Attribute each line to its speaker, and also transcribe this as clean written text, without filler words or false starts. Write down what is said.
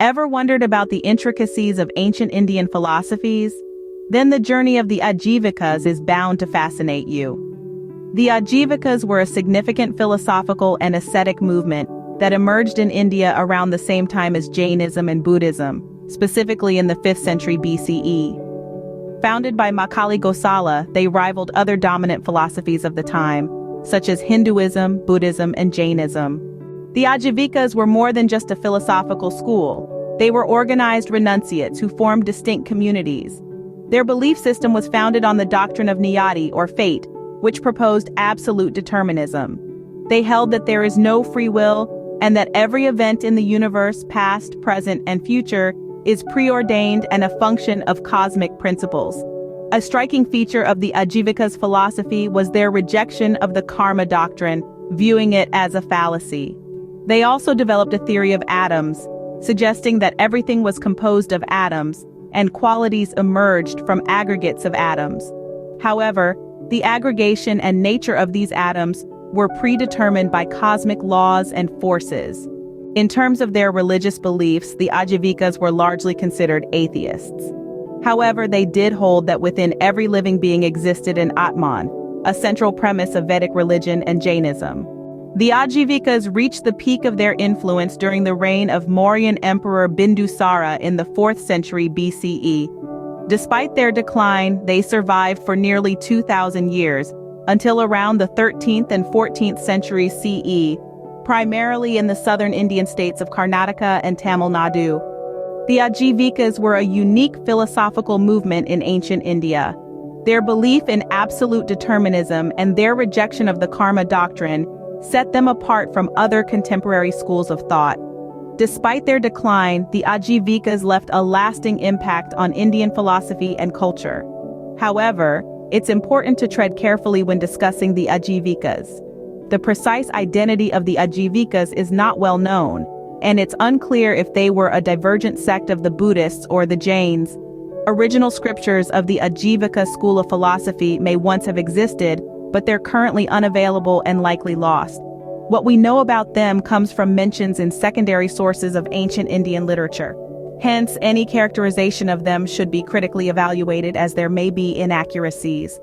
Speaker 1: Ever wondered about the intricacies of ancient Indian philosophies? Then the journey of the Ajivikas is bound to fascinate you. The Ajivikas were a significant philosophical and ascetic movement that emerged in India around the same time as Jainism and Buddhism, specifically in the 5th century BCE. Founded by Makali Gosala, they rivaled other dominant philosophies of the time, such as Hinduism, Buddhism, and Jainism. The Ajivikas were more than just a philosophical school. They were organized renunciates who formed distinct communities. Their belief system was founded on the doctrine of niyati, or fate, which proposed absolute determinism. They held that there is no free will and that every event in the universe, past, present, and future, is preordained and a function of cosmic principles. A striking feature of the Ajivikas' philosophy was their rejection of the karma doctrine, viewing it as a fallacy. They also developed a theory of atoms, suggesting that everything was composed of atoms, and qualities emerged from aggregates of atoms. However, the aggregation and nature of these atoms were predetermined by cosmic laws and forces. In terms of their religious beliefs, the Ajivikas were largely considered atheists. However, they did hold that within every living being existed an Atman, a central premise of Vedic religion and Jainism. The Ajivikas reached the peak of their influence during the reign of Mauryan Emperor Bindusara in the 4th century BCE. Despite their decline, they survived for nearly 2,000 years, until around the 13th and 14th centuries CE, primarily in the southern Indian states of Karnataka and Tamil Nadu. The Ajivikas were a unique philosophical movement in ancient India. Their belief in absolute determinism and their rejection of the karma doctrine set them apart from other contemporary schools of thought. Despite their decline, the Ajivikas left a lasting impact on Indian philosophy and culture. However, it's important to tread carefully when discussing the Ajivikas. The precise identity of the Ajivikas is not well known, and it's unclear if they were a divergent sect of the Buddhists or the Jains. Original scriptures of the Ajivika school of philosophy may once have existed, but they're currently unavailable and likely lost. What we know about them comes from mentions in secondary sources of ancient Indian literature. Hence, any characterization of them should be critically evaluated as there may be inaccuracies.